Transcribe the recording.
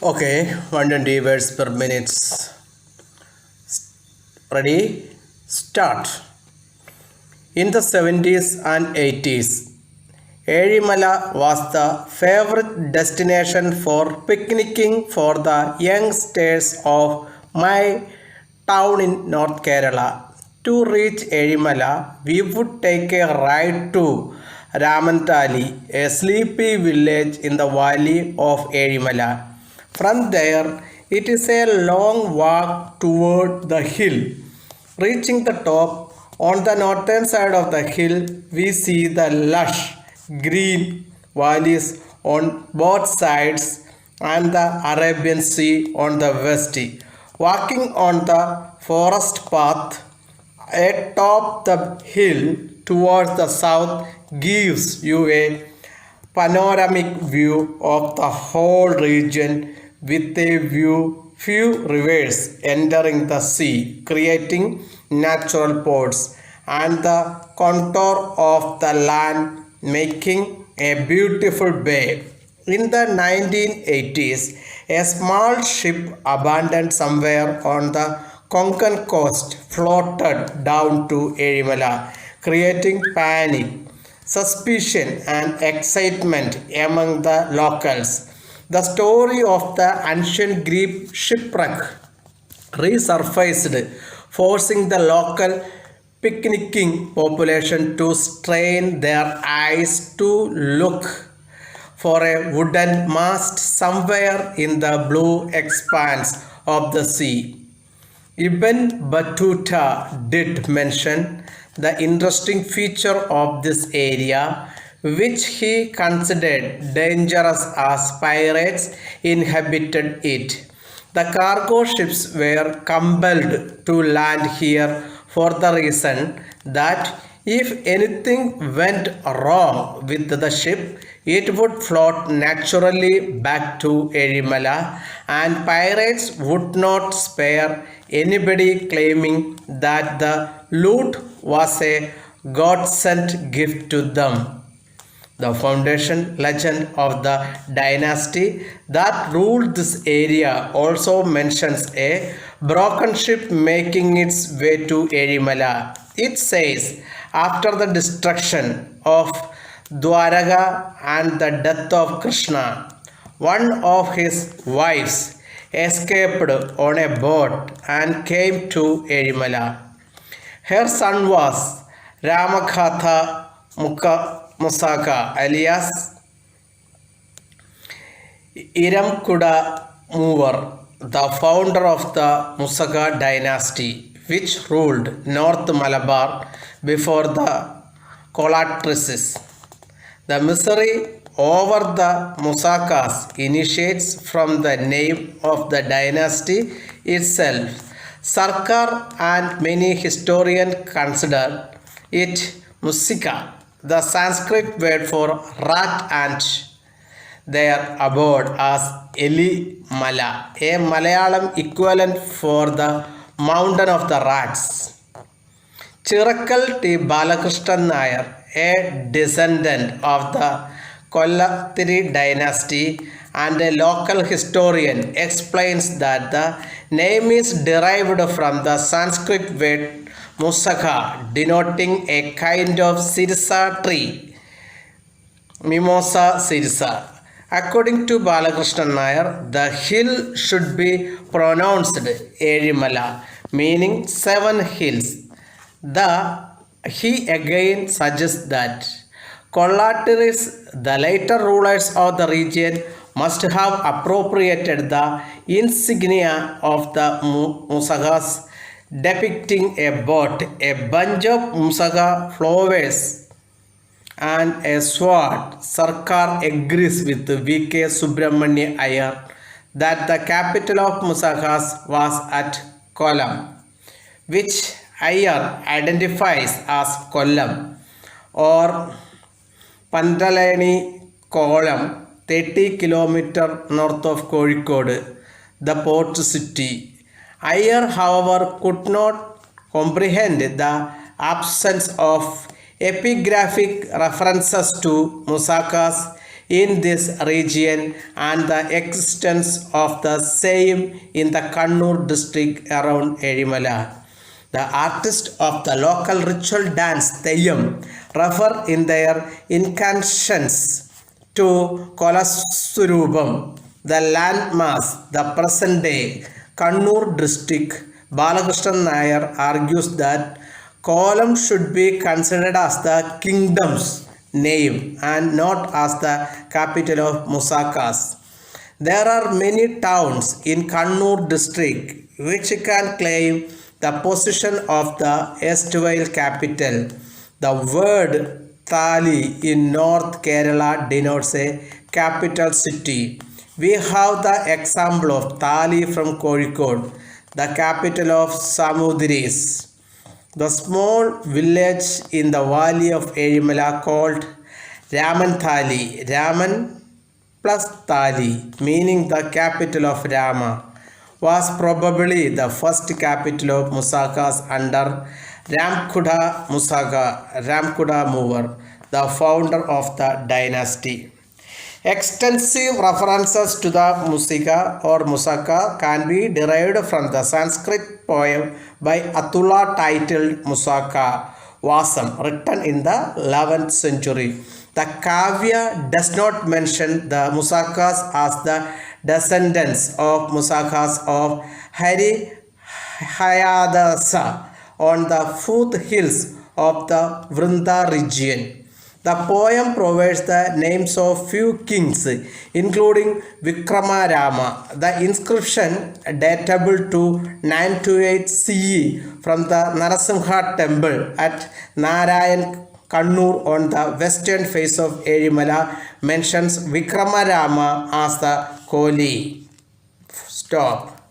Okay, 120 words per minute. Ready? Start. In the 70s and 80s, Erimala was the favorite destination for picnicking for the youngsters of my town in North Kerala. To reach Erimala, we would take a ride to Ramantali, a sleepy village in the valley of Erimala. From there, it is a long walk toward the hill. Reaching the top, on the northern side of the hill, we see the lush green valleys on both sides and the Arabian Sea on the west. Walking on the forest path atop the hill towards the south gives you a panoramic view of the whole region with few rivers entering the sea, creating natural ports, and the contour of the land making a beautiful bay. In the 1980s, a small ship abandoned somewhere on the Konkan coast floated down to Erimala, creating panic, suspicion, and excitement among the locals. The story of the ancient Greek shipwreck resurfaced, forcing the local picnicking population to strain their eyes to look for a wooden mast somewhere in the blue expanse of the sea. Ibn Battuta did mention the interesting feature of this area, which he considered dangerous as pirates inhabited it. The cargo ships were compelled to land here for the reason that if anything went wrong with the ship, it would float naturally back to Erimala, and pirates would not spare anybody claiming that the loot was a God sent gift to them. The foundation legend of the dynasty that ruled this area also mentions a broken ship making its way to Erimala. It says, after the destruction of Dwaraga and the death of Krishna, one of his wives escaped on a boat and came to Erimala. Her son was Ramakatha Musaka alias Iramkuda Mover, the founder of the Musaka dynasty, which ruled North Malabar before the Colatrices. The misery over the Musakas initiates from the name of the dynasty itself. Sarkar and many historians consider it Musika, the Sanskrit word for rat ant, their abode as Eli Mala, a Malayalam equivalent for the mountain of the rats. Chirakkal T. Balakrishnan Nair, a descendant of the Kollathiri dynasty and a local historian, explains that the name is derived from the Sanskrit word Musaka, denoting a kind of sirsa tree, Mimosa sirsa. According to Balakrishnan Nair, the hill should be pronounced Erimala, meaning seven hills. He again suggests that Kollatiris, the later rulers of the region, must have appropriated the insignia of the Musagas, depicting a boat, a bunch of Musaga flowers, and a sword. Sarkar agrees with V.K. Subramanya Iyer that the capital of Musagas was at Kollam, which Iyer identifies as Kollam or Pandalani Kollam, 30 km north of Kozhikode, the port city. Iyer, however, could not comprehend the absence of epigraphic references to Musakas in this region and the existence of the same in the Kannur district around Erimala. The artists of the local ritual dance Theyyam refer in their incantations to Kolaswarupam, the landmass, the present day Kannur district. Balakrishnan Nair argues that Kolam should be considered as the kingdom's name and not as the capital of Musakas. There are many towns in Kannur district which can claim the position of the erstwhile capital. The word Thali in North Kerala denotes a capital city. We have the example of Thali from Kozhikode, the capital of Samudiris. The small village in the valley of Erimala called Raman Thali, Raman plus Thali, meaning the capital of Rama, was probably the first capital of Musakas under Ramkuda Musaka, Ramkuda Mover, the founder of the dynasty. Extensive references to the Musika or Musaka can be derived from the Sanskrit poem by Atula titled Musaka Vasam, written in the 11th century. The Kavya does not mention the Musakas as the descendants of Musakas of Hari Hayadasa on the foothills of the Vrinda region. The poem provides the names of few kings, including Vikramarama. The inscription, datable to 928 CE from the Narasimha temple at Narayan Kannur on the western face of Erimala, mentions Vikramarama as the Koli. Stop.